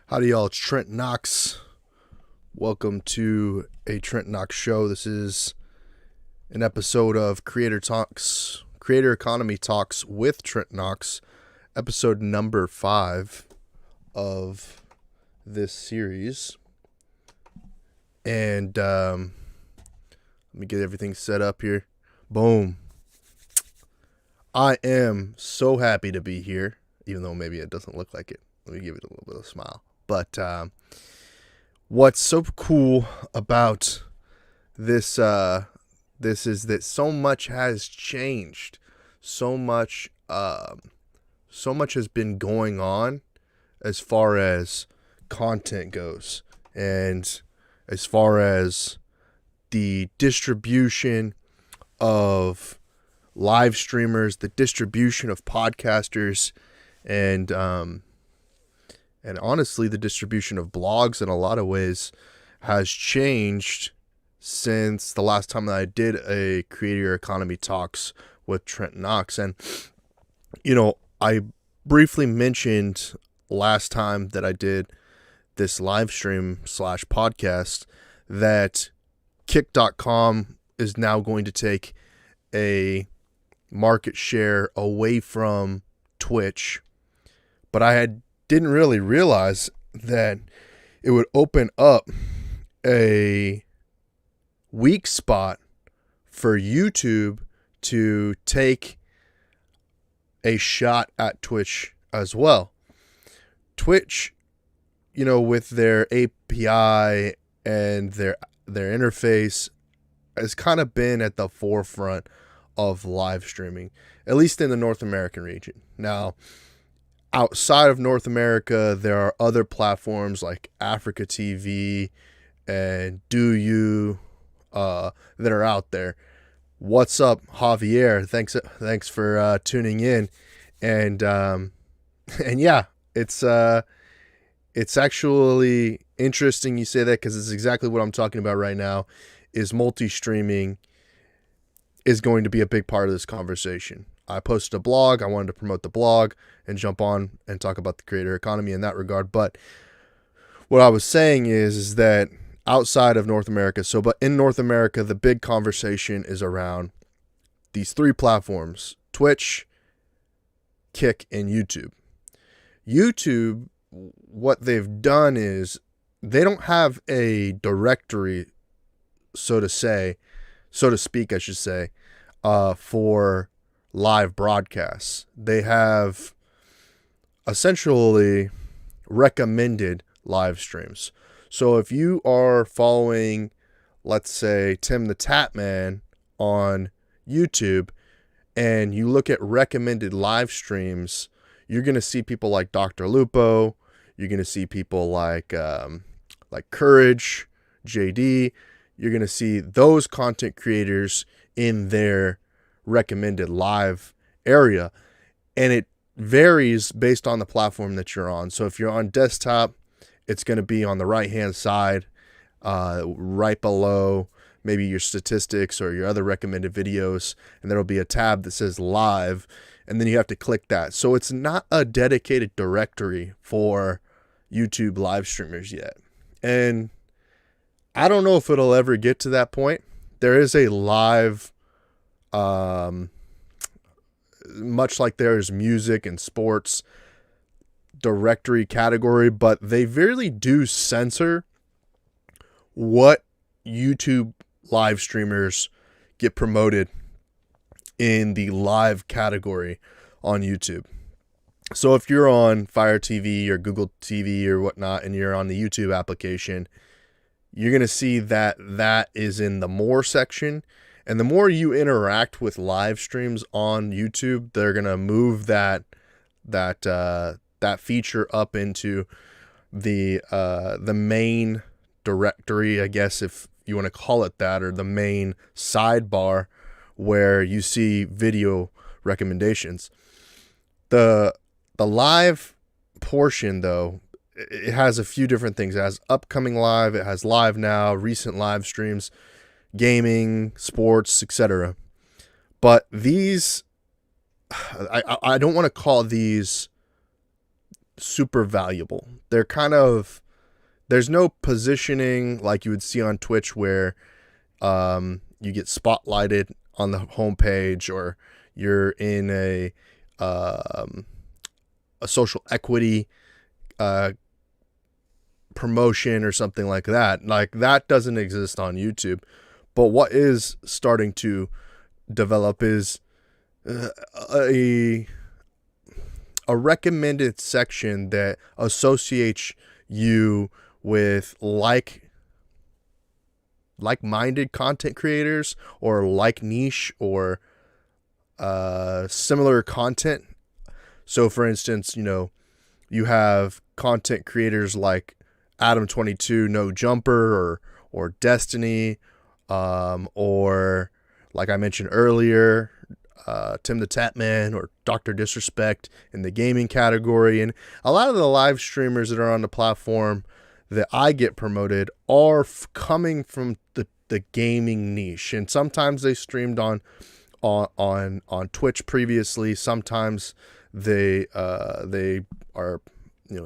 Howdy y'all, it's Trent Knox. Welcome to a Trent Knox show. This is an episode of Creator Economy Talks with Trent Knox, episode number 5 of this series. And let me get everything set up here. Boom. I am so happy to be here, even though maybe it doesn't look like it. Let me give it a little bit of a smile. But what's so cool about this is that so much has changed. So much has been going on as far as content goes, and as far as the distribution of live streamers, the distribution of podcasters, and honestly, the distribution of blogs in a lot of ways has changed since the last time that I did a Creator Economy Talks with Trent Knox. And, I briefly mentioned last time that I did this live stream / podcast that Kick.com is now going to take a market share away from Twitch. But I didn't really realize that it would open up a weak spot for YouTube to take a shot at Twitch as well. Twitch, with their API and their interface, has kind of been at the forefront of live streaming, at least in the North American region. Now, outside of North America, there are other platforms like Africa TV and that are out there. What's up, Javier? Thanks for tuning in, and yeah, it's actually interesting you say that, because it's exactly what I'm talking about right now. Is multi-streaming is going to be a big part of this conversation. I posted a blog. I wanted to promote the blog and jump on and talk about the creator economy in that regard. But what I was saying is that outside of North America, but in North America, the big conversation is around these 3 platforms: Twitch, Kick, and YouTube. YouTube, what they've done is they don't have a directory, so to speak, I should say, for live broadcasts. They have essentially recommended live streams. So if you are following, let's say, Tim the Tatman on YouTube, and you look at recommended live streams, you're going to see people like Dr. Lupo. You're going to see people like Courage, JD. You're going to see those content creators in their recommended live area, and it varies based on the platform that you're on. So if you're on desktop, it's going to be on the right hand side, right below maybe your statistics or your other recommended videos, and there'll be a tab that says live, and then you have to click that. So it's not a dedicated directory for YouTube live streamers yet, and I don't know if it'll ever get to that point. There is a live, much like there's music and sports directory category, but they really do censor what YouTube live streamers get promoted in the live category on YouTube. So if you're on Fire TV or Google TV or whatnot, and you're on the YouTube application, you're going to see that is in the more section. And the more you interact with live streams on YouTube, they're going to move that feature up into the main directory, I guess, if you want to call it that, or the main sidebar where you see video recommendations. The live portion, though, it has a few different things. It has upcoming live, it has live now, recent live streams, gaming, sports, etc. But these, I don't want to call these super valuable. They're kind of, there's no positioning like you would see on Twitch where you get spotlighted on the homepage, or you're in a social equity promotion or something like that. Like, that doesn't exist on YouTube. But what is starting to develop is a recommended section that associates you with like-minded content creators, or like niche, or similar content. So for instance, you have content creators like Adam22, No Jumper, or Destiny, or like I mentioned earlier, Tim the Tatman, or Dr. Disrespect in the gaming category. And a lot of the live streamers that are on the platform that I get promoted are coming from the gaming niche. And sometimes they streamed on Twitch previously. Sometimes they are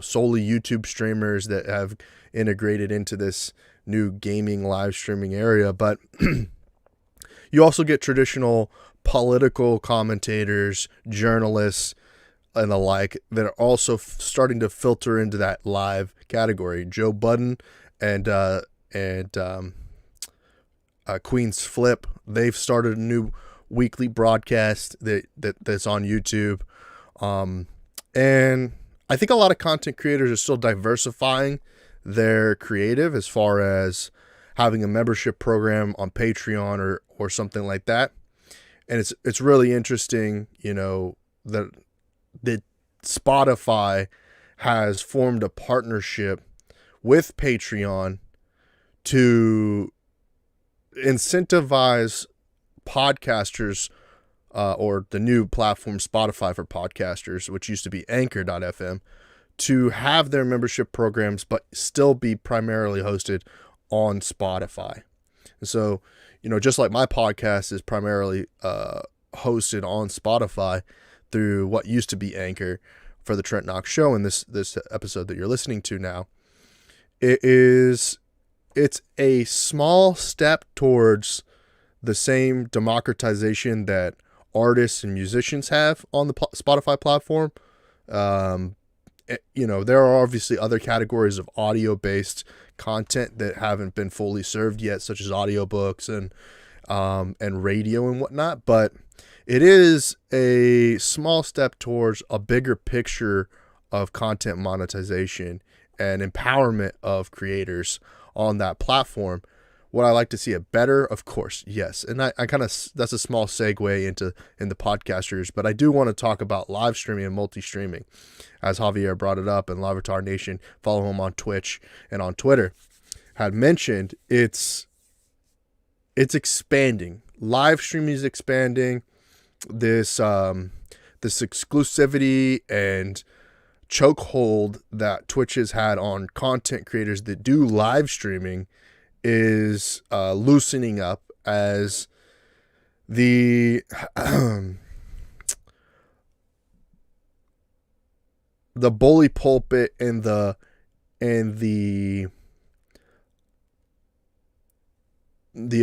solely YouTube streamers that have integrated into this new gaming live streaming area. But you also get traditional political commentators, journalists, and the like that are also starting to filter into that live category. Joe Budden and Queen's Flip, they've started a new weekly broadcast that's on YouTube. And I think a lot of content creators are still diversifying their creative as far as having a membership program on Patreon or something like that. And it's really interesting, that Spotify has formed a partnership with Patreon to incentivize podcasters, or the new platform Spotify for podcasters, which used to be Anchor.fm, to have their membership programs but still be primarily hosted on Spotify. And so, just like my podcast is primarily hosted on Spotify through what used to be Anchor for the Trent Knox Show, and this episode that you're listening to now, it's a small step towards the same democratization that artists and musicians have on the Spotify platform. There are obviously other categories of audio-based content that haven't been fully served yet, such as audiobooks and radio and whatnot. But it is a small step towards a bigger picture of content monetization and empowerment of creators on that platform. Would I like to see it better? Of course, yes. And I kind of, that's a small segue into the podcasters, but I do want to talk about live streaming and multi-streaming, as Javier brought it up, and Lavatar Nation, follow him on Twitch and on Twitter, had mentioned it's expanding. Live streaming is expanding. This exclusivity and chokehold that Twitch has had on content creators that do live streaming is loosening up, as the bully pulpit and the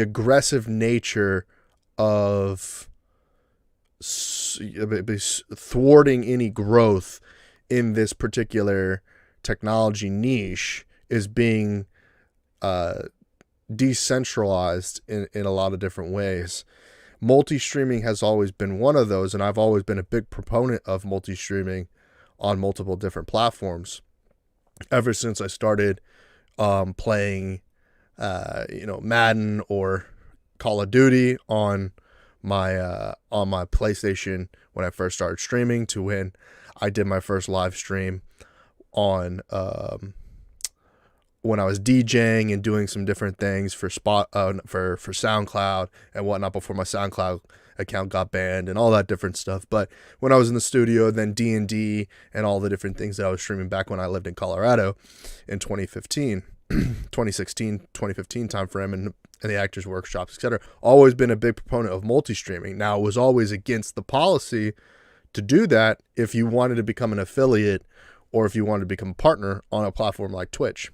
aggressive nature of thwarting any growth in this particular technology niche is being decentralized in a lot of different ways. Multi-streaming has always been one of those, and I've always been a big proponent of multi-streaming on multiple different platforms ever since I started playing Madden or Call of Duty on my PlayStation when I first started streaming, to when I did my first live stream on when I was DJing and doing some different things for SoundCloud and whatnot before my SoundCloud account got banned and all that different stuff. But when I was in the studio, then D&D and all the different things that I was streaming back when I lived in Colorado in 2016, 2015 time frame, and the actors workshops, etc. Always been a big proponent of multi-streaming. Now, it was always against the policy to do that if you wanted to become an affiliate or if you want to become a partner on a platform like Twitch.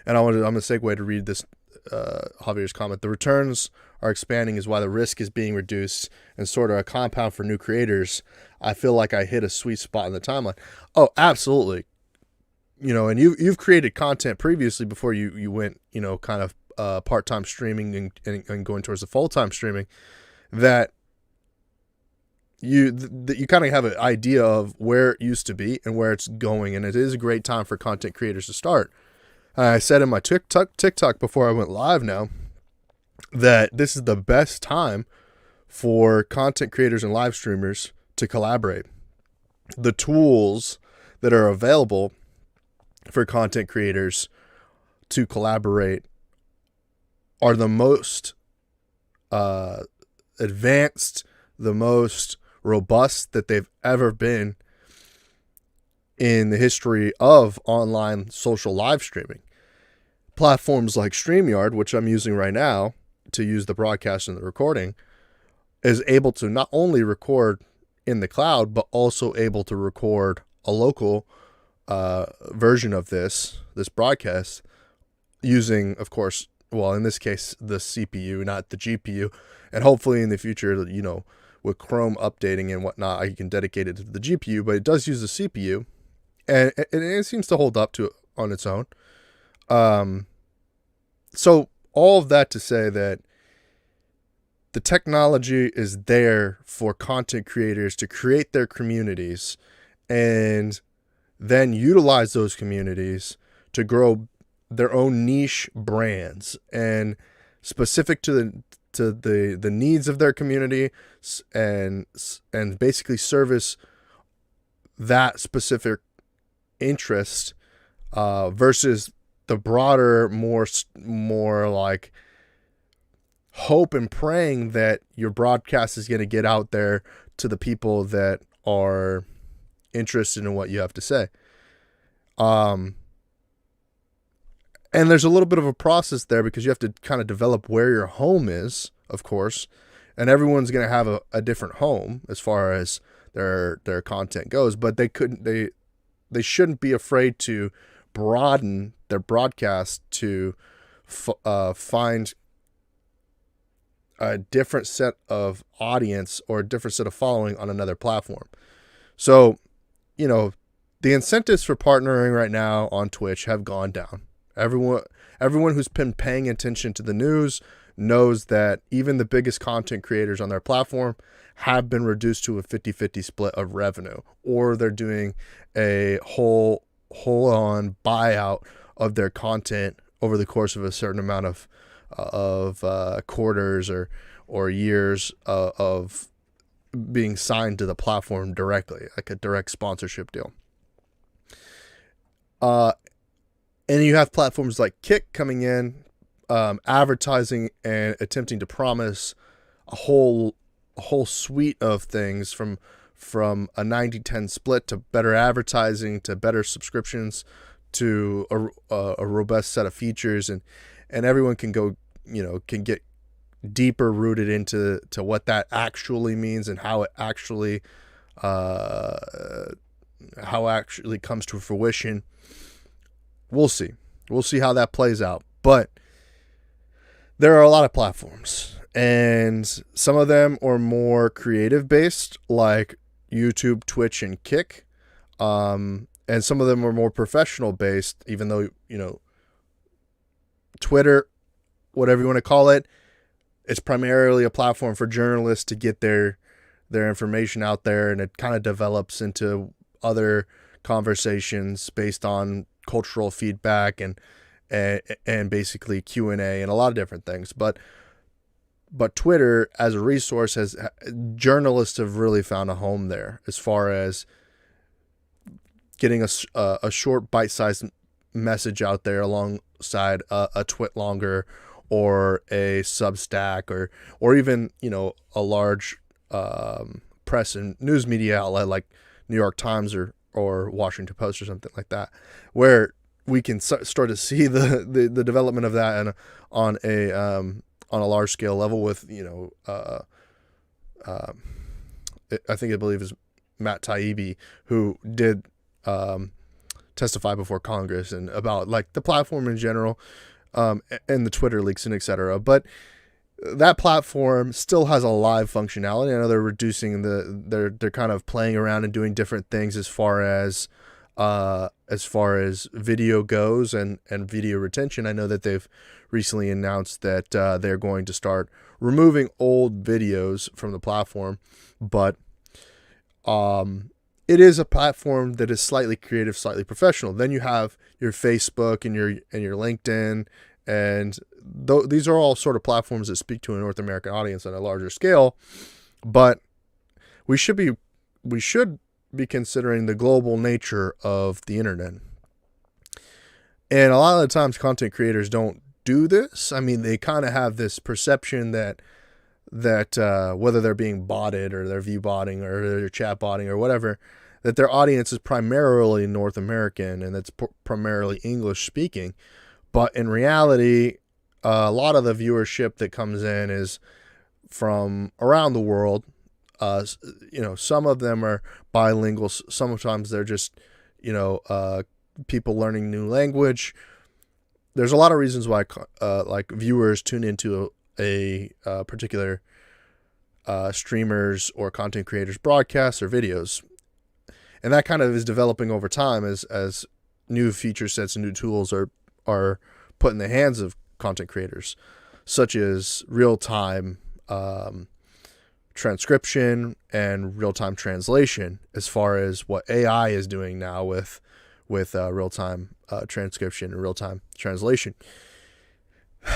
And I'm going to segue to read this Javier's comment. The returns are expanding is why the risk is being reduced, and sort of a compound for new creators. I feel like I hit a sweet spot in the timeline. Oh, absolutely. And you've created content previously before you went, kind of part-time streaming and going towards the full-time streaming, that you kind of have an idea of where it used to be and where it's going. And it is a great time for content creators to start. I said in my TikTok before I went live now that this is the best time for content creators and live streamers to collaborate. The tools that are available for content creators to collaborate are the most advanced, the most robust that they've ever been in the history of online social live streaming. Platforms like StreamYard, which I'm using right now to use the broadcast and the recording, is able to not only record in the cloud, but also able to record a local version of this broadcast using, of course, well, in this case, the CPU, not the GPU. And hopefully in the future, with Chrome updating and whatnot, I can dedicate it to the GPU, but it does use the CPU. And it seems to hold up to it on its own. So all of that to say that the technology is there for content creators to create their communities and then utilize those communities to grow their own niche brands and specific to the needs of their community, and basically service that specific interest versus the broader, more like hope and praying that your broadcast is going to get out there to the people that are interested in what you have to say. And there's a little bit of a process there because you have to kind of develop where your home is, of course, and everyone's going to have a different home as far as their content goes, but they shouldn't be afraid to broaden their broadcast to find a different set of audience or a different set of following on another platform. So, the incentives for partnering right now on Twitch have gone down. Everyone who's been paying attention to the news knows that even the biggest content creators on their platform have been reduced to a 50-50 split of revenue, or they're doing a whole on buyout of their content over the course of a certain amount of quarters or years of being signed to the platform directly, like a direct sponsorship deal. And you have platforms like Kick coming in, advertising and attempting to promise a whole suite of things from a 90-10 split to better advertising, to better subscriptions, to a robust set of features, and everyone can go, can get deeper rooted into what that actually means and how it actually comes to fruition. We'll see how that plays out, but there are a lot of platforms, and some of them are more creative based, like YouTube, Twitch, and Kick. And some of them are more professional based, even though, Twitter, whatever you want to call it, it's primarily a platform for journalists to get their information out there, and it kind of develops into other conversations based on cultural feedback and basically Q&A and a lot of different things. But Twitter as a resource journalists have really found a home there as far as getting a short bite-sized message out there alongside a twit longer or a Substack or even, a large press and news media outlet like New York Times or Washington Post or something like that, where we can start to see the development of that and on a large scale level with, I believe is Matt Taibbi, who did testify before Congress and about like the platform in general, and the Twitter leaks and etc. But that platform still has a live functionality. I know they're reducing they're kind of playing around and doing different things as far as video goes and video retention. I know that they've recently announced that they're going to start removing old videos from the platform, but it is a platform that is slightly creative, slightly professional. Then you have your Facebook and your LinkedIn, and these are all sort of platforms that speak to a North American audience on a larger scale. But we should be considering the global nature of the internet. And a lot of the times content creators don't do this. I mean, they kind of have this perception that whether they're being botted or they're view botting or they're chat botting or whatever, that their audience is primarily North American and that's primarily English speaking. But in reality, a lot of the viewership that comes in is from around the world. Some of them are bilingual. Sometimes they're just, people learning new language. There's a lot of reasons why, like viewers tune into a particular streamers or content creators broadcasts or videos, and that kind of is developing over time as new feature sets and new tools are put in the hands of content creators, such as real-time transcription and real-time translation, as far as what AI is doing now with real-time transcription and real-time translation.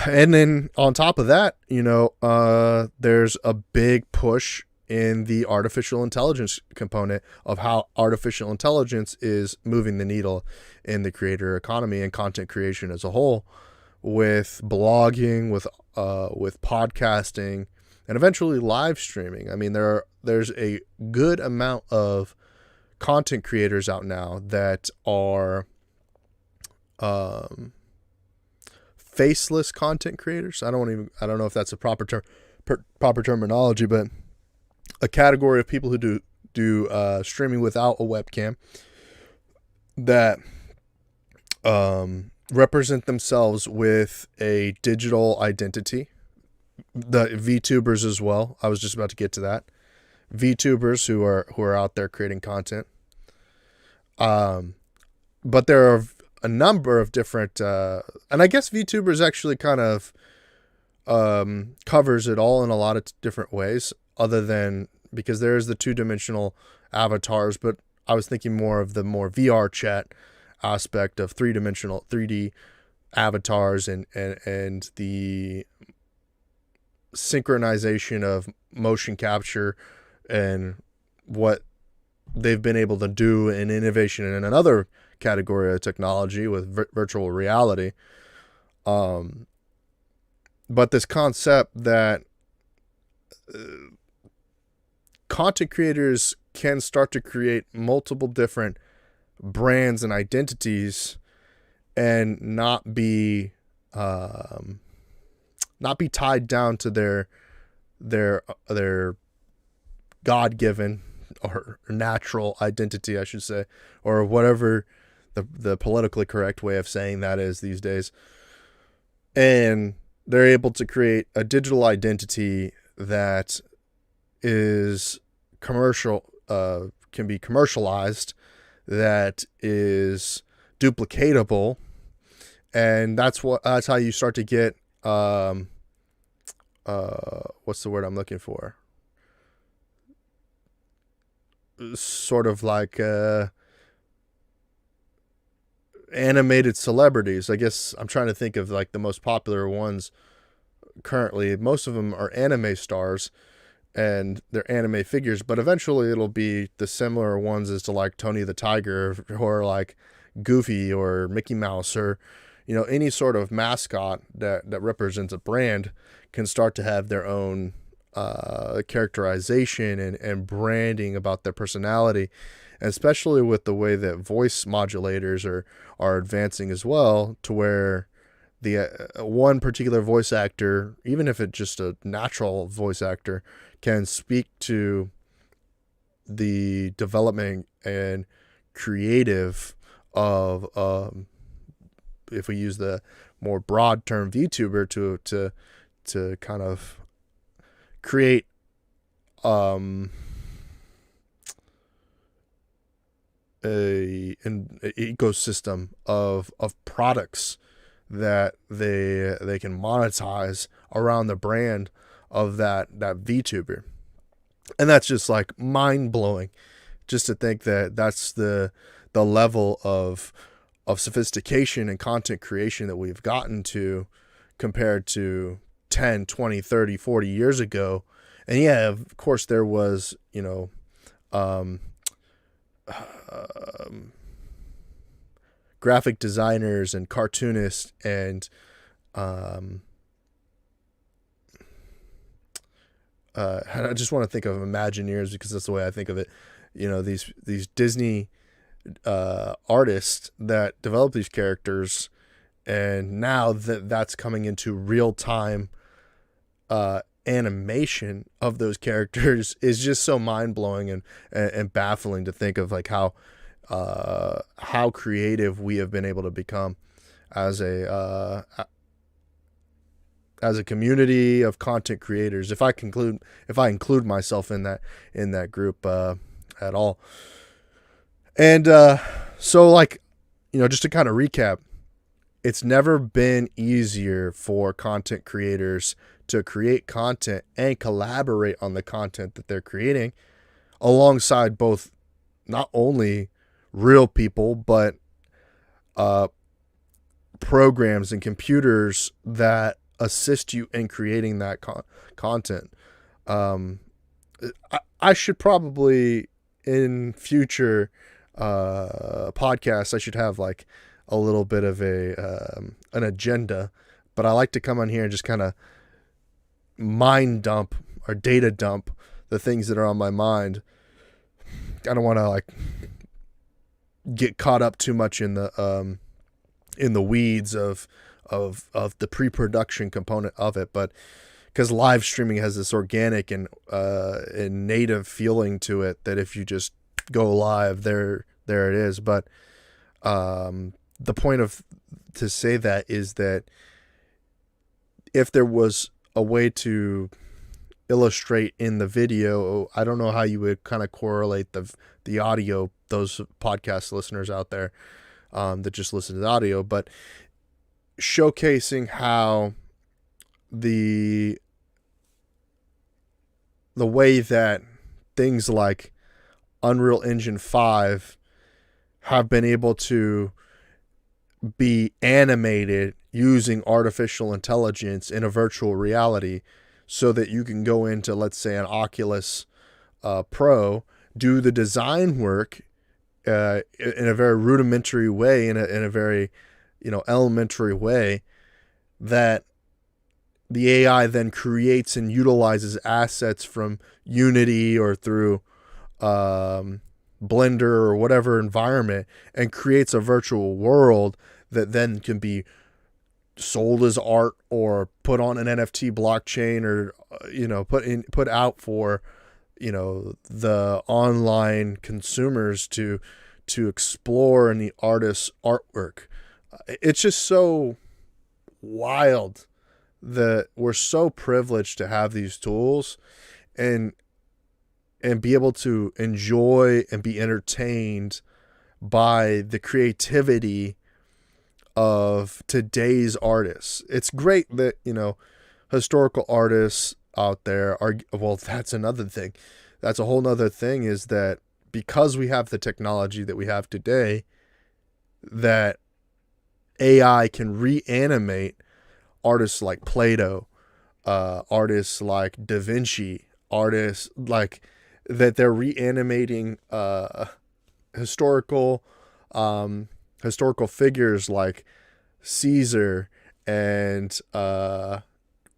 And then on top of that, there's a big push in the artificial intelligence component of how artificial intelligence is moving the needle in the creator economy and content creation as a whole, with blogging, with podcasting, and eventually live streaming. I mean, there's a good amount of content creators out now that are faceless content creators. I don't know if that's a proper terminology, but a category of people who do streaming without a webcam that represent themselves with a digital identity. The VTubers as well. I was just about to get to that. VTubers who are out there creating content. But there are a number of different, and I guess VTubers actually kind of covers it all in a lot of different ways, other than because there is the two-dimensional avatars, but I was thinking more of the more VR chat aspect of 3D avatars and the synchronization of motion capture and what they've been able to do in innovation in another category of technology with virtual reality. But this concept that content creators can start to create multiple different brands and identities and not be tied down to their God-given or natural identity, I should say, or whatever the politically correct way of saying that is these days. And they're able to create a digital identity that is commercial, can be commercialized, that is duplicatable, and that's how you start to get what's the word I'm looking for? Sort of like animated celebrities. I guess I'm trying to think of like the most popular ones currently. Most of them are anime stars and they're anime figures, but eventually it'll be the similar ones as to like Tony the Tiger or like Goofy or Mickey Mouse, or any sort of mascot that represents a brand can start to have their own characterization and branding about their personality, and especially with the way that voice modulators are advancing as well, to where the one particular voice actor, even if it's just a natural voice actor, can speak to the development and creative of if we use the more broad term VTuber to kind of create an ecosystem of products that they can monetize around the brand of that VTuber. And that's just like mind blowing, just to think that that's the level of sophistication and content creation that we've gotten to compared to 10, 20, 30, 40 years ago. And yeah, of course there was, graphic designers and cartoonists and I just want to think of Imagineers because that's the way I think of it. These Disney artists that develop these characters, and now that's coming into real time animation of those characters is just so mind blowing and baffling to think of, like how creative we have been able to become as a community of content creators. If I include myself in that group at all. And so, like, just to kind of recap, it's never been easier for content creators to create content and collaborate on the content that they're creating alongside both not only real people, but programs and computers that assist you in creating that content. I should probably, in future podcasts, I should have like a little bit of an agenda, but I like to come on here and just kind of mind dump or data dump the things that are on my mind. I don't want to like get caught up too much in the weeds of the pre-production component of it, but because live streaming has this organic and native feeling to it that if you just go live, there it is. But the point to say that is that if there was a way to illustrate in the video, I don't know how you would kind of correlate the audio, those podcast listeners out there that just listen to the audio, but showcasing how the way that things like Unreal Engine 5 have been able to be animated using artificial intelligence in a virtual reality, so that you can go into, let's say, an Oculus Pro, do the design work in a very rudimentary way, in a very elementary way, that the AI then creates and utilizes assets from Unity or through Blender or whatever environment, and creates a virtual world that then can be sold as art or put on an NFT blockchain, or put out for the online consumers to explore in the artist's artwork. It's just so wild that we're so privileged to have these tools and be able to enjoy and be entertained by the creativity of today's artists. It's great that, historical artists out there are, well, that's another thing. That's a whole nother thing, is that because we have the technology that we have today, that AI can reanimate artists like Plato, artists like Da Vinci, artists like that. They're reanimating historical figures like Caesar and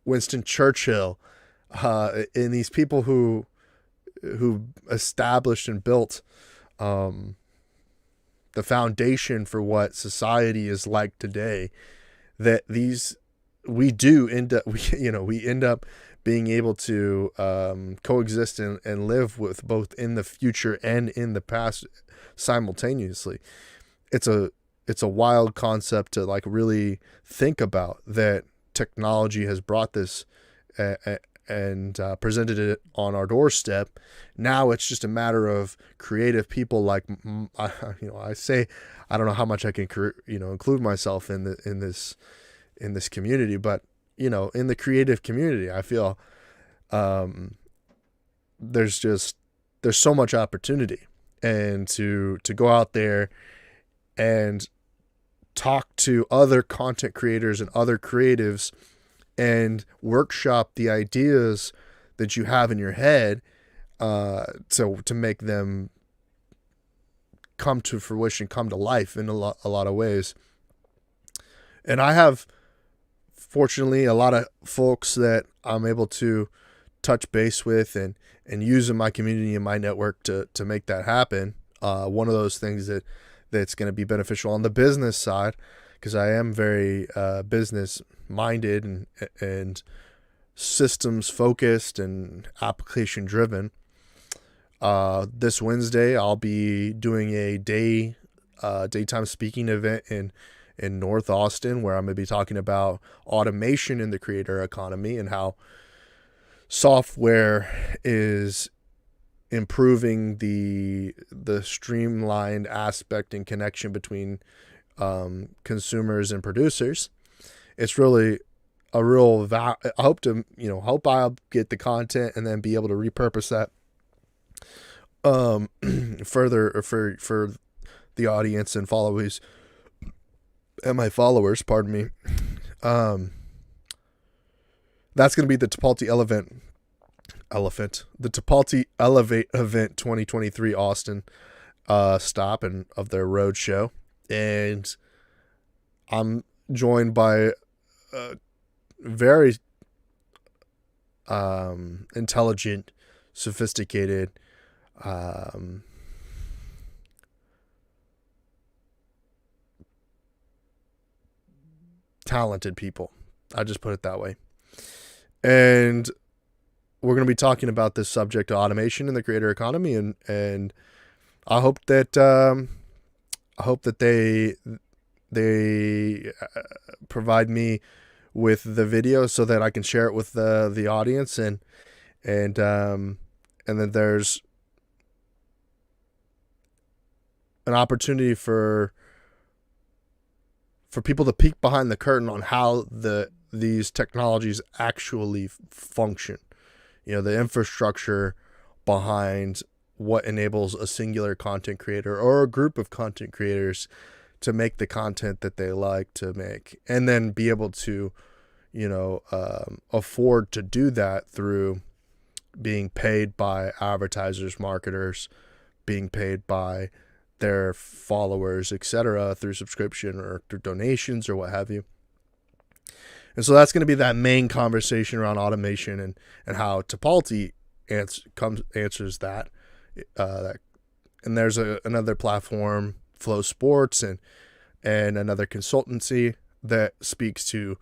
Winston Churchill, and these people who established and built the foundation for what society is like today. That we end up being able to coexist and live with both in the future and in the past simultaneously. It's a wild concept to like really think about, that technology has brought this and presented it on our doorstep. Now it's just a matter of creative people like, I say, I don't know how much I can include myself in this community, but in the creative community, I feel there's so much opportunity, and to go out there and talk to other content creators and other creatives and workshop the ideas that you have in your head, to make them come to fruition, come to life in a lot of ways. And I have, fortunately, a lot of folks that I'm able to touch base with and use in my community and my network to make that happen. One of those things that's going to be beneficial on the business side, because I am very business minded and systems focused and application driven. This Wednesday, I'll be doing a daytime speaking event in North Austin, where I'm going to be talking about automation in the creator economy and how software is improving the streamlined aspect and connection between consumers and producers. It's really a real I hope I'll get the content and then be able to repurpose that further for the audience and followers and my followers, pardon me. That's going to be the Tipalti the Tipalti Elevate event 2023 Austin stop and of their road show. And I'm joined by very intelligent, sophisticated, talented people. I just put it that way. And we're going to be talking about this subject of automation in the creator economy, and I hope that they provide me with the video so that I can share it with the audience, and then there's an opportunity for people to peek behind the curtain on how these technologies actually function. The infrastructure behind what enables a singular content creator or a group of content creators to make the content that they like to make, and then be able to, afford to do that through being paid by advertisers, marketers, being paid by their followers, etc., through subscription or through donations or what have you. And so that's going to be that main conversation around automation and how Tipalti answers that. And there's another platform, Flow Sports, and another consultancy that speaks to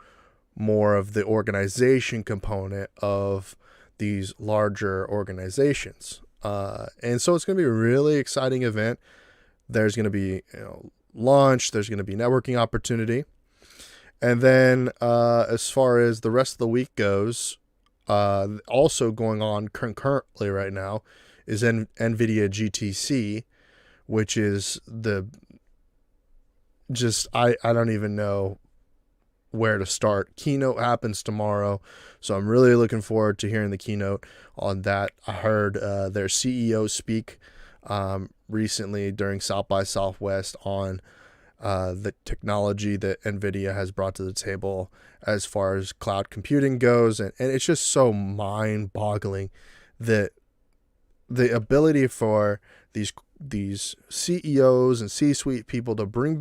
more of the organization component of these larger organizations. And so it's going to be a really exciting event. There's going to be lunch. There's going to be networking opportunity. And then as far as the rest of the week goes, also going on concurrently right now is NVIDIA GTC, which is I don't even know where to start. Keynote happens tomorrow, so I'm really looking forward to hearing the keynote on that. I heard their CEO speak recently during South by Southwest on the technology that NVIDIA has brought to the table as far as cloud computing goes. And it's just so mind-boggling that the ability for these CEOs and C-suite people to bring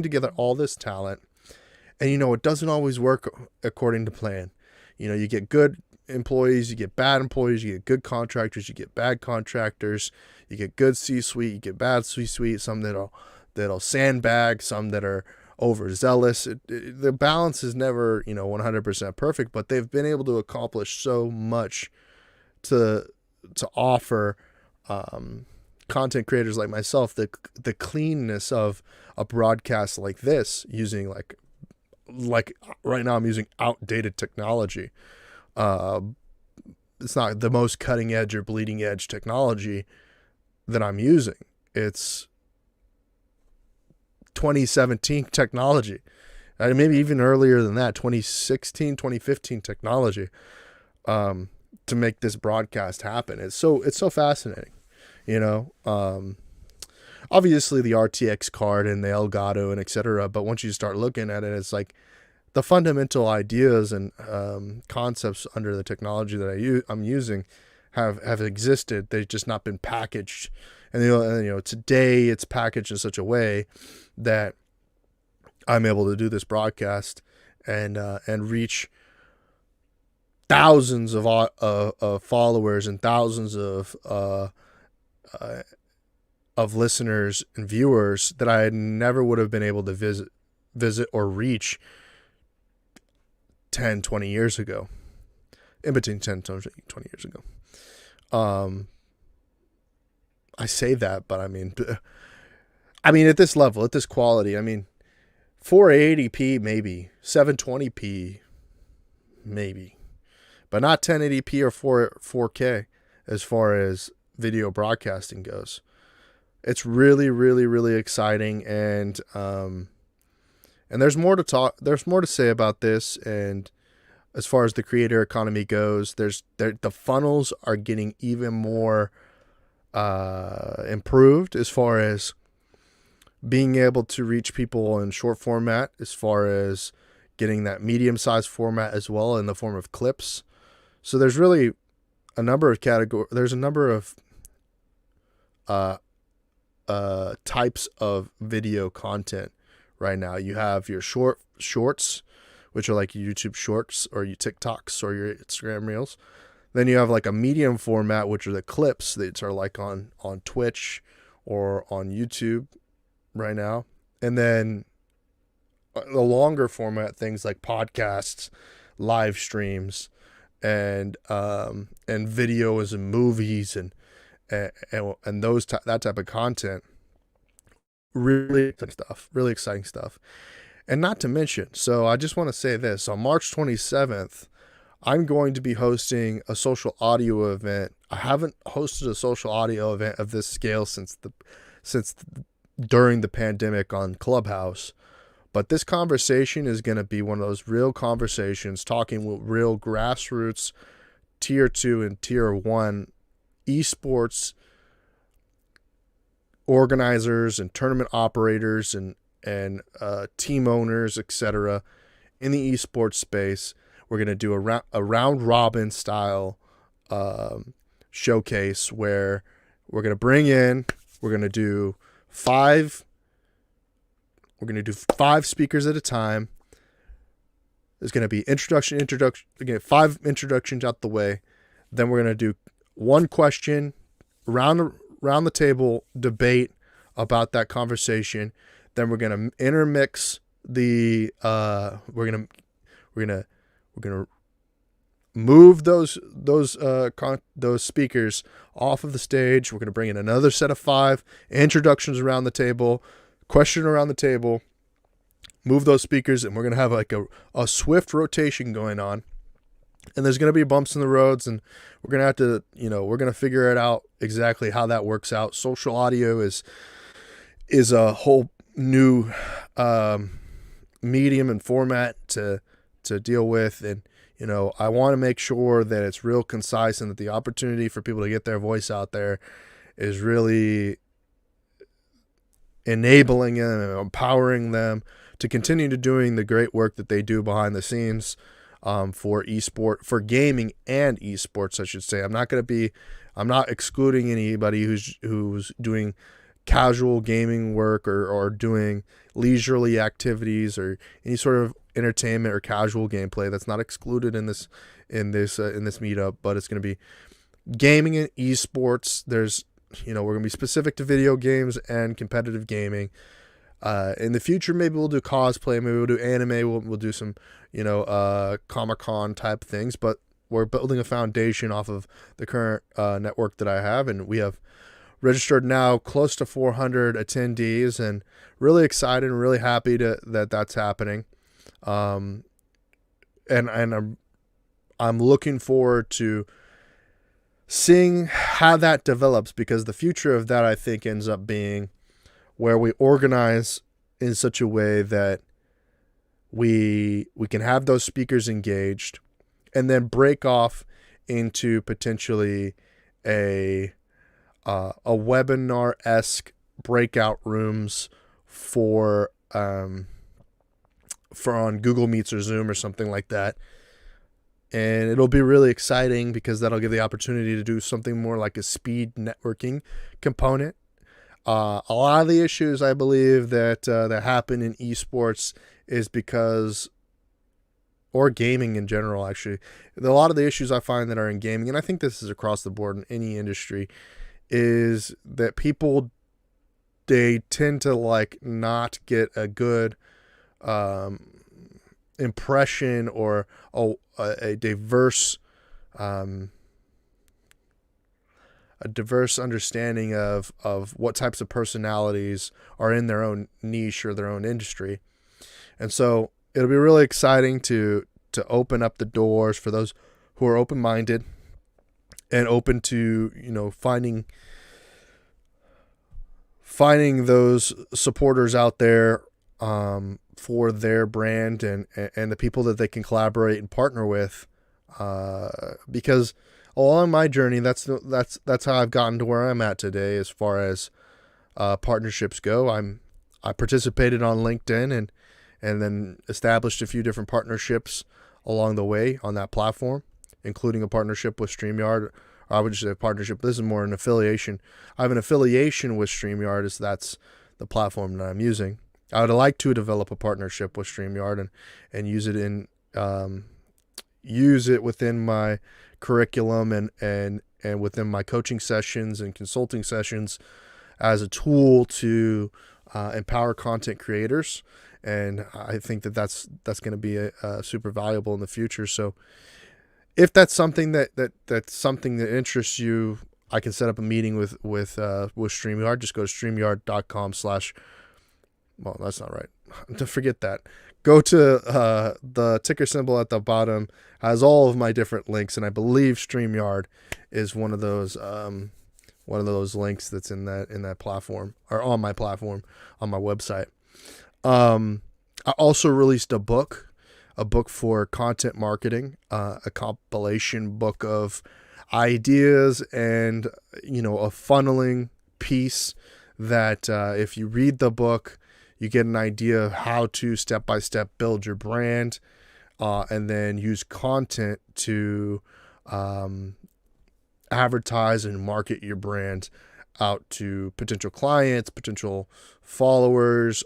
together all this talent. And, it doesn't always work according to plan. You get good employees, you get bad employees, you get good contractors, you get bad contractors, you get good C-suite, you get bad C-suite, some that'll sandbag, some that are overzealous. The balance is never, 100% perfect, but they've been able to accomplish so much to offer content creators like myself the cleanness of a broadcast like this, using like right now I'm using outdated technology. It's not the most cutting edge or bleeding edge technology that I'm using. It's 2017 technology, maybe even earlier than that, 2016, 2015 technology, to make this broadcast happen. It's so fascinating, obviously the RTX card and the Elgato and etc. But once you start looking at it, it's like the fundamental ideas and concepts under the technology that I'm using have existed. They've just not been packaged. And today it's packaged in such a way that I'm able to do this broadcast and reach thousands of followers and thousands of listeners and viewers that I never would have been able to visit or reach 10, 20 years ago. In between 10 to 20 years ago. I say that, but I mean at this level, at this quality, 480p maybe, 720p maybe, but not 1080p or 4K as far as video broadcasting goes. It's really, really, really exciting, and there's more to say about this. And as far as the creator economy goes, the funnels are getting even more improved as far as being able to reach people in short format, as far as getting that medium-sized format as well in the form of clips. So there's really a number of there's a number of types of video content right now. You have your shorts, which are like YouTube shorts or your TikToks or your Instagram reels. Then you have like a medium format, which are the clips that are like on Twitch or on YouTube right now. And then the longer format things like podcasts, live streams, and videos and movies and that type of content. Really exciting stuff. And not to mention, so I just want to say this, on March 27th, I'm going to be hosting a social audio event. I haven't hosted a social audio event of this scale since during the pandemic on Clubhouse. But this conversation is going to be one of those real conversations, talking with real grassroots tier 2 and tier 1 esports organizers and tournament operators and team owners, etc. in the esports space. We're going to do a round robin style showcase where we're going to do 5 speakers at a time. There's going to be introduction, again, 5 introductions out the way. Then we're going to do one question, round the table debate about that conversation. Then we're going to intermix the we're going to move those speakers off of the stage. We're going to bring in another set of 5 introductions around the table, question around the table, move those speakers, and we're going to have like a swift rotation going on. And there's going to be bumps in the roads, and we're going to have to, we're going to figure it out exactly how that works out. Social audio is a whole new medium and format to deal with. And, I want to make sure that it's real concise and that the opportunity for people to get their voice out there is really enabling them and empowering them to continue to doing the great work that they do behind the scenes for gaming and esports, I should say. I'm not excluding anybody who's doing casual gaming work or doing leisurely activities or any sort of entertainment or casual gameplay. That's not excluded in this meetup, but it's going to be gaming and esports. There's, we're going to be specific to video games and competitive gaming. In the future, maybe we'll do cosplay, maybe we'll do anime, we'll do some, Comic-Con type things, but we're building a foundation off of the current network that I have, and we have registered now close to 400 attendees, and really excited and really happy that that's happening. And I'm looking forward to seeing how that develops, because the future of that, I think, ends up being where we organize in such a way that we can have those speakers engaged, and then break off into potentially a webinar-esque breakout rooms for on Google Meets or Zoom or something like that. And it'll be really exciting because that'll give the opportunity to do something more like a speed networking component. A lot of the issues, I believe, that happen in esports is because, or gaming in general, actually, a lot of the issues I find that are in gaming, and I think this is across the board in any industry, is that people, they tend to like not get a good impression or a diverse understanding of what types of personalities are in their own niche or their own industry. And so it'll be really exciting to open up the doors for those who are open-minded and open to, finding those supporters out there for their brand and the people that they can collaborate and partner with. Because along my journey, that's how I've gotten to where I'm at today as far as partnerships go. I participated on LinkedIn and then established a few different partnerships along the way on that platform, including a partnership with StreamYard. Or I would just say a partnership. This is more an affiliation. I have an affiliation with StreamYard, as that's the platform that I'm using. I would like to develop a partnership with StreamYard and use it within my curriculum and within my coaching sessions and consulting sessions as a tool to empower content creators. And I think that's going to be super valuable in the future. So if that's something that's something that interests you, I can set up a meeting with StreamYard. Just go to StreamYard.com/ well, that's not right. To forget that. Go to the ticker symbol at the bottom, has all of my different links, and I believe StreamYard is one of those links that's in that platform, or on my platform, on my website. I also released a book for content marketing, a compilation book of ideas and a funneling piece that if you read the book, you get an idea of how to step-by-step build your brand, and then use content to advertise and market your brand out to potential clients, potential followers,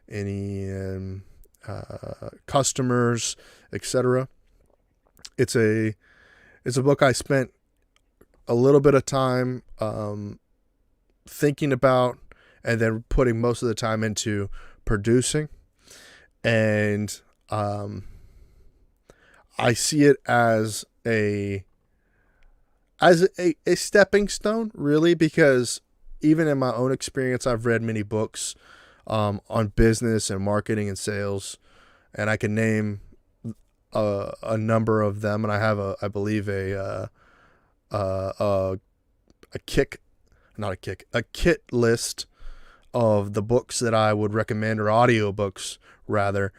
any customers, etc. It's a book I spent a little bit of time thinking about, and then putting most of the time into producing. And I see it as a stepping stone, really, because even in my own experience, I've read many books on business and marketing and sales, and I can name a number of them. And I have I believe a kit list of the books that I would recommend, or audiobooks rather,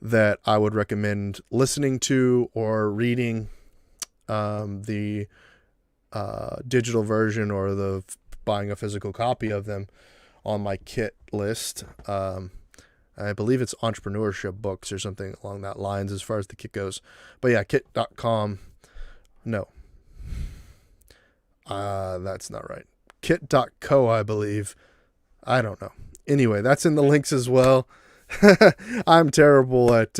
that I would recommend listening to or reading, the digital version or the buying a physical copy of them on my kit list. I believe it's entrepreneurship books or something along that lines as far as the kit goes. But yeah, kit.com. No. That's not right. Kit.co, I believe. I don't know. Anyway, that's in the links as well. I'm terrible at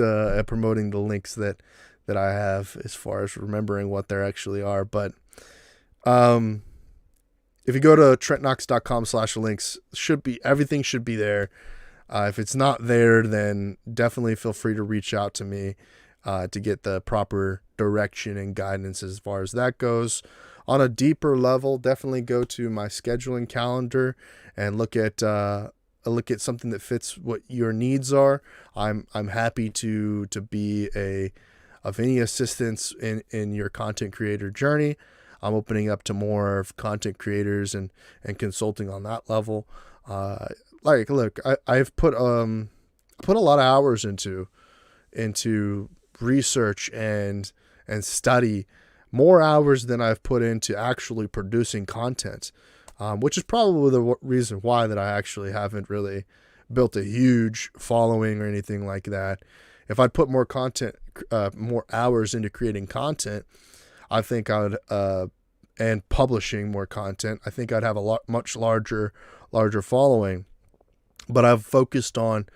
promoting the links that I have as far as remembering what there actually are. But if you go to TrentKnox.com/links, everything should be there. If it's not there, then definitely feel free to reach out to me to get the proper direction and guidance as far as that goes. On a deeper level, definitely go to my scheduling calendar and look at something that fits what your needs are. I'm happy to be of any assistance in your content creator journey. I'm opening up to more of content creators and consulting on that level. Look, I've put a lot of hours into research and study, more hours than I've put into actually producing content, which is probably the reason why that I actually haven't really built a huge following or anything like that. If I'd put more hours into creating content, I think I would, and publishing more content, I think I'd have a much larger following. But I've focused on,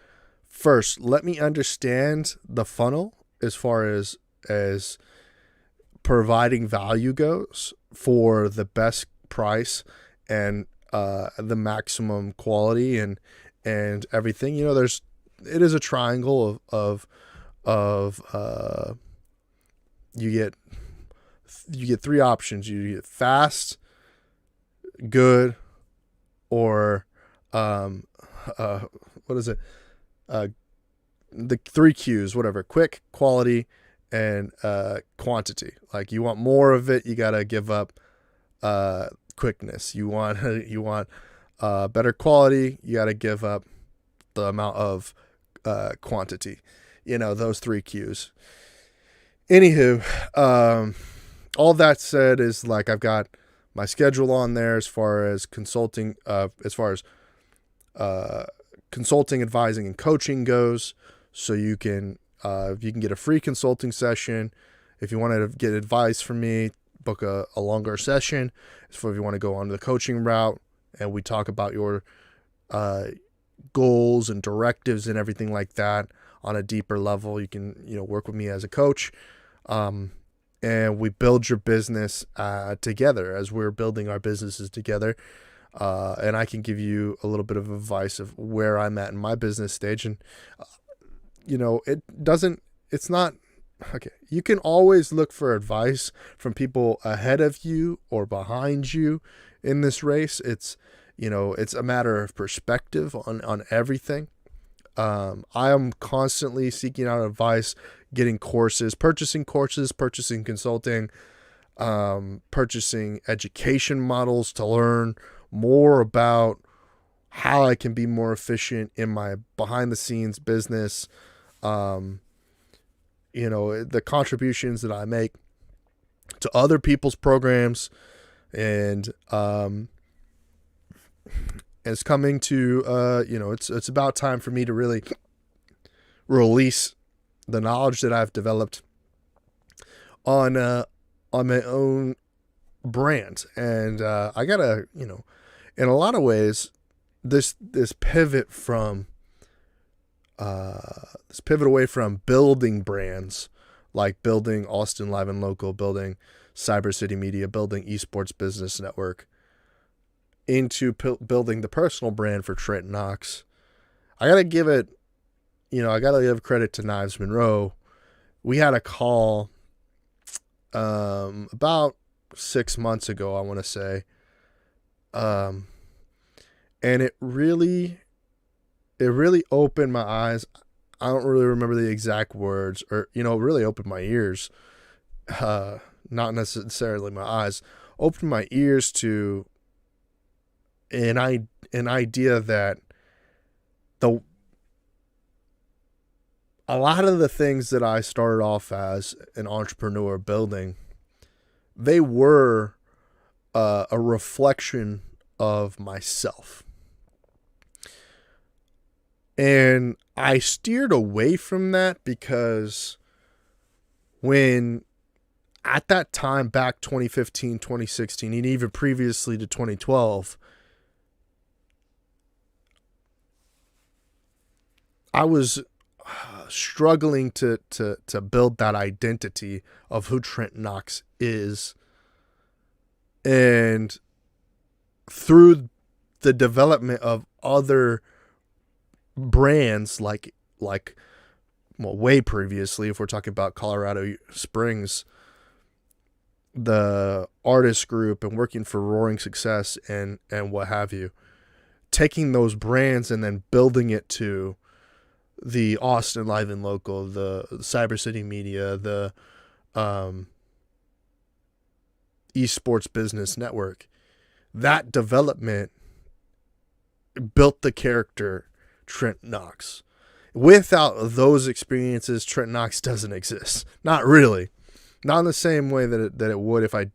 first, let me understand the funnel as far as providing value goes for the best price and the maximum quality and everything. You know, it is a triangle of you get three options. You get fast, good, or what is it? The three Qs, whatever: quick, quality, and quantity. Like, you want more of it, you gotta give up quickness. You want better quality, you gotta give up the amount of quantity. You know, those three Qs. Anywho, all that said is, like, I've got my schedule on there as far as consulting, consulting, advising, and coaching goes. So you can get a free consulting session. If you want to get advice from me, book a longer session. So if you want to go on the coaching route and we talk about your goals and directives and everything like that on a deeper level, you can, work with me as a coach. And we build your business together as we're building our businesses together. And I can give you a little bit of advice of where I'm at in my business stage. And, it's not, okay. You can always look for advice from people ahead of you or behind you in this race. It's a matter of perspective on everything. I am constantly seeking out advice, getting courses, purchasing consulting, purchasing education models to learn more about how I can be more efficient in my behind the scenes business. The contributions that I make to other people's programs, and it's coming to, it's about time for me to really release the knowledge that I've developed on my own brand. And I gotta, in a lot of ways, this pivot away from building brands, like building Austin Live and Local, building Cyber City Media, building Esports Business Network, into building the personal brand for Trent Knox. I gotta give credit to Knives Monroe. We had a call about 6 months ago, I want to say, and it really opened my eyes. I don't really remember the exact words, or it really opened my ears, not necessarily my eyes. Opened my ears to an idea that a lot of the things that I started off as an entrepreneur building, they were a reflection of myself. And I steered away from that because when at that time, back 2015, 2016, and even previously to 2012, I was struggling to build that identity of who Trent Knox is. And through the development of other brands well, way previously, if we're talking about Colorado Springs, the artist group, and working for Roaring Success and what have you, taking those brands and then building it to the Austin Live and Local, the Cyber City Media, the Esports Business Network. That development built the character Trent Knox. Without those experiences, Trent Knox doesn't exist. Not really. Not in the same way that it would if I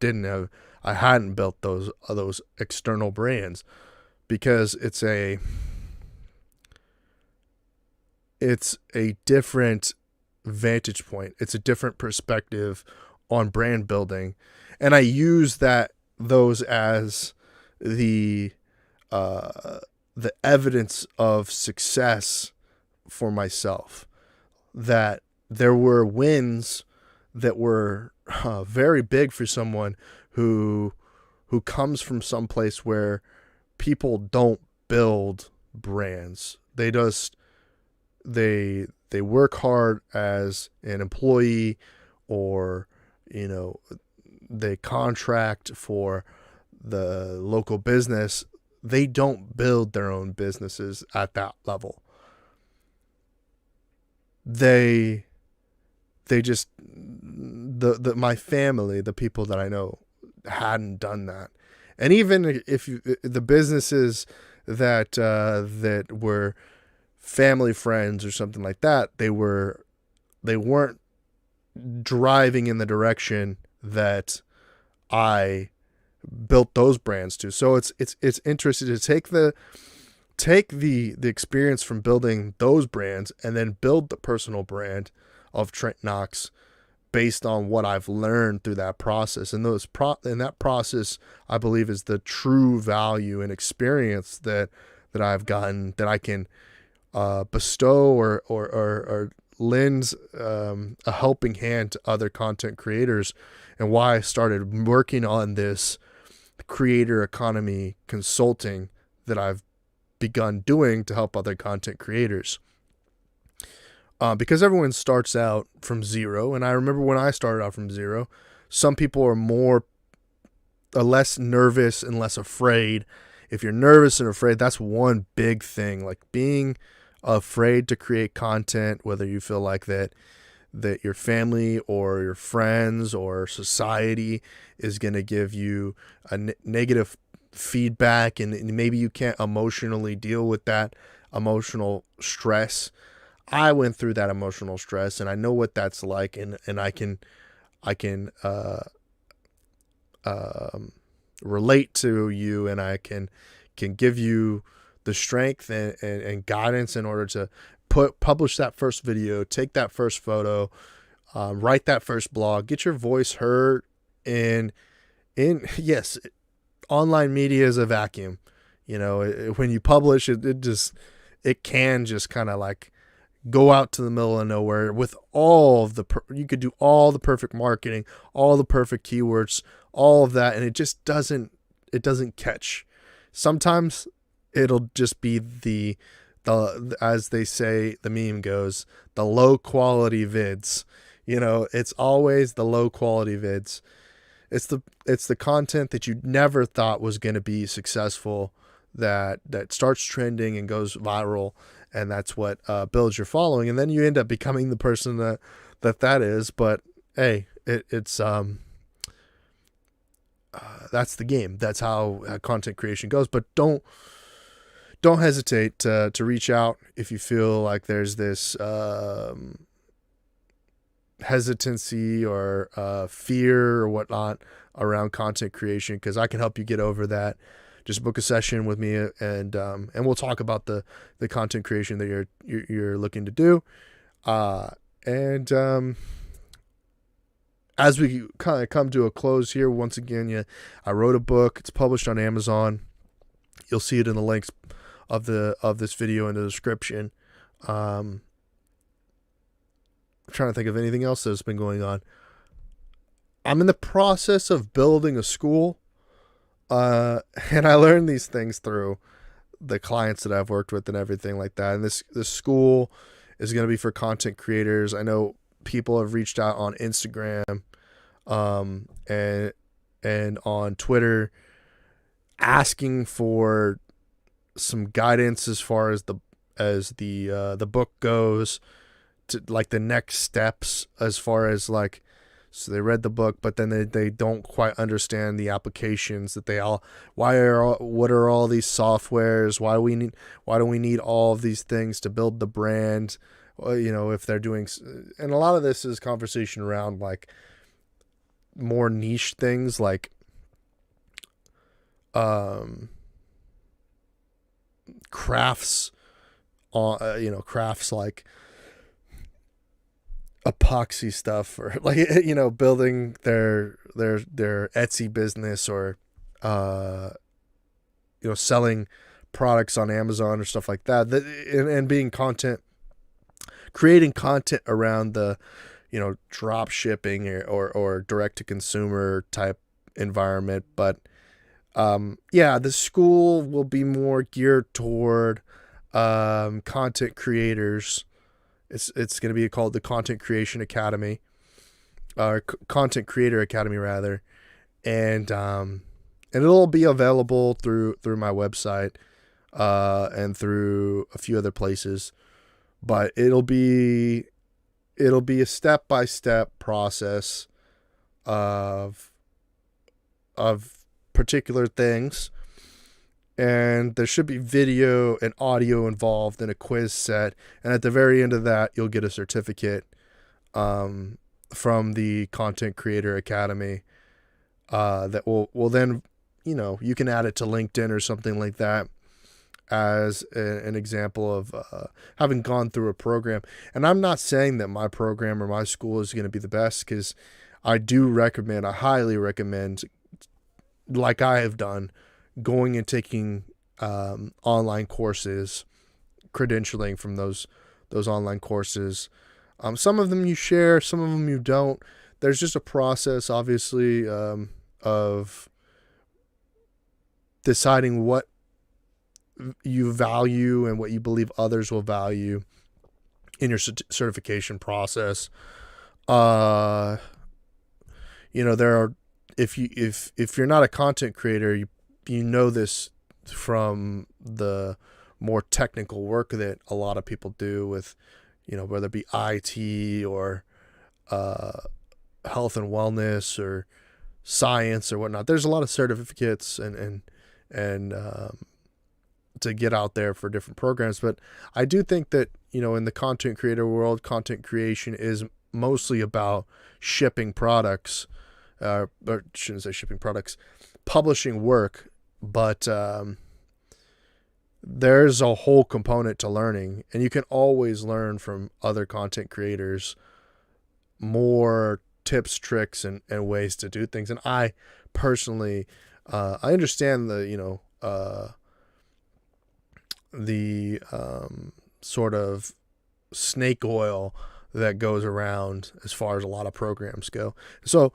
hadn't built those external brands, because it's a different vantage point. It's a different perspective on brand building, and I use those as the evidence of success for myself. That there were wins that were very big for someone who comes from some place where people don't build brands. They work hard as an employee, or they contract for the local business. They don't build their own businesses at that level. They just, my family, the people that I know, hadn't done that. And even if the businesses that were family friends or something like that, they weren't driving in the direction that I built those brands to. So it's interesting to take the experience from building those brands and then build the personal brand of Trent Knox based on what I've learned through that process. And that process, I believe, is the true value and experience that I've gotten, that I can bestow or lend a helping hand to other content creators, and why I started working on this creator economy consulting that I've begun doing to help other content creators. Because everyone starts out from zero, and I remember when I started out from zero, some people are less nervous and less afraid. If you're nervous and afraid, that's one big thing. Like being afraid to create content, whether you feel like that your family or your friends or society is going to give you a negative feedback, and maybe you can't emotionally deal with that emotional stress. I went through that emotional stress, and I know what that's like, and I can relate to you, and I can give you the strength and guidance in order to publish that first video, take that first photo, write that first blog, get your voice heard. And yes, online media is a vacuum. When you publish it can just kind of like go out to the middle of nowhere with you could do all the perfect marketing, all the perfect keywords, all of that, and it just doesn't catch. Sometimes it'll just be the as they say, the meme goes, the low quality vids. It's always the low quality vids. It's the content that you never thought was going to be successful that starts trending and goes viral, and that's what builds your following, and then you end up becoming the person that is. But hey, it's that's the game. That's how content creation goes. But don't hesitate to reach out if you feel like there's this hesitancy or fear or whatnot around content creation, because I can help you get over that. Just book a session with me, and we'll talk about the content creation that you're looking to do. And as we kind of come to a close here, once again, I wrote a book. It's published on Amazon. You'll see it in the links of this video in the description. I'm trying to think of anything else that's been going on. I'm in the process of building a school. And I learned these things through the clients that I've worked with and everything like that. And this school is going to be for content creators. I know people have reached out on Instagram, and on Twitter, asking for some guidance as far as the book goes, to like the next steps as far as like, so they read the book, but then they don't quite understand the applications that they all, what are all these softwares? Why do we need all of these things to build the brand? Well, if they're doing, and a lot of this is conversation around like more niche things like, crafts, crafts like epoxy stuff, or like building their Etsy business, or selling products on Amazon or stuff like that, and being creating content around the drop shipping, or direct to consumer type environment. But the school will be more geared toward content creators. It's going to be called the Content Creation Academy, or Content Creator Academy rather, and it'll be available through my website, and through a few other places, but it'll be a step-by-step process of particular things. And there should be video and audio involved in a quiz set. And at the very end of that, you'll get a certificate from the Content Creator Academy that will then, you can add it to LinkedIn or something like that as an example of having gone through a program. And I'm not saying that my program or my school is going to be the best, because I highly recommend, like I have done, going and taking online courses, credentialing from those online courses. Some of them you share, some of them you don't. There's just a process, obviously, of deciding what you value and what you believe others will value in your certification process. There are, if you're not a content creator, you know this from the more technical work that a lot of people do with, whether it be IT or health and wellness or science or whatnot. There's a lot of certificates and to get out there for different programs. But I do think that, in the content creator world, content creation is mostly about shipping products, or shouldn't say shipping products, publishing work. But there's a whole component to learning, and you can always learn from other content creators more tips, tricks, and ways to do things. And I personally, I understand the sort of snake oil that goes around as far as a lot of programs go. So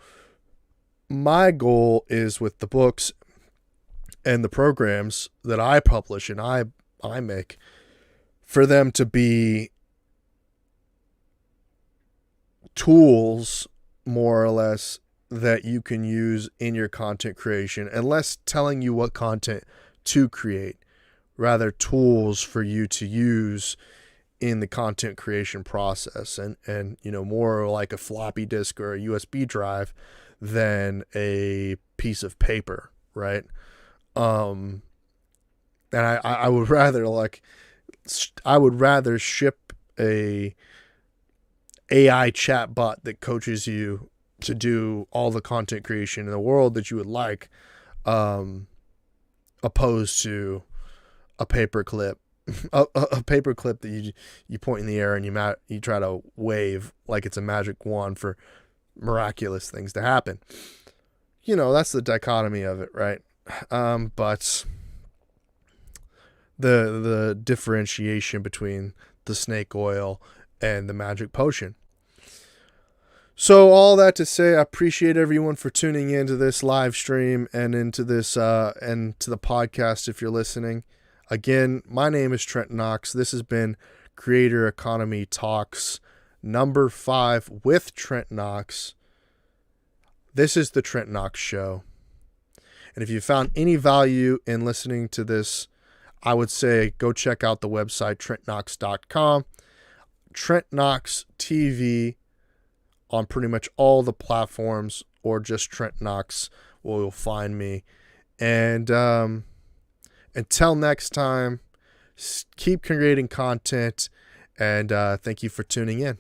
my goal is, with the books and the programs that I publish and I make, for them to be tools, more or less, that you can use in your content creation, and less telling you what content to create, rather tools for you to use in the content creation process, and more like a floppy disk or a USB drive than a piece of paper, right? And I would rather ship a AI chatbot that coaches you to do all the content creation in the world that you would like, opposed to a paper clip, a paper clip that you point in the air and you try to wave like it's a magic wand for miraculous things to happen. That's the dichotomy of it, right? But the differentiation between the snake oil and the magic potion. So all that to say, I appreciate everyone for tuning into this live stream and into this and to the podcast if you're listening. Again, my name is Trent Knox. This has been Creator Economy Talks number 5 with Trent Knox. This is the Trent Knox Show. And if you found any value in listening to this, I would say go check out the website TrentKnox.com. Trent Knox TV on pretty much all the platforms, or just Trent Knox will find me. And until next time, keep creating content, and thank you for tuning in.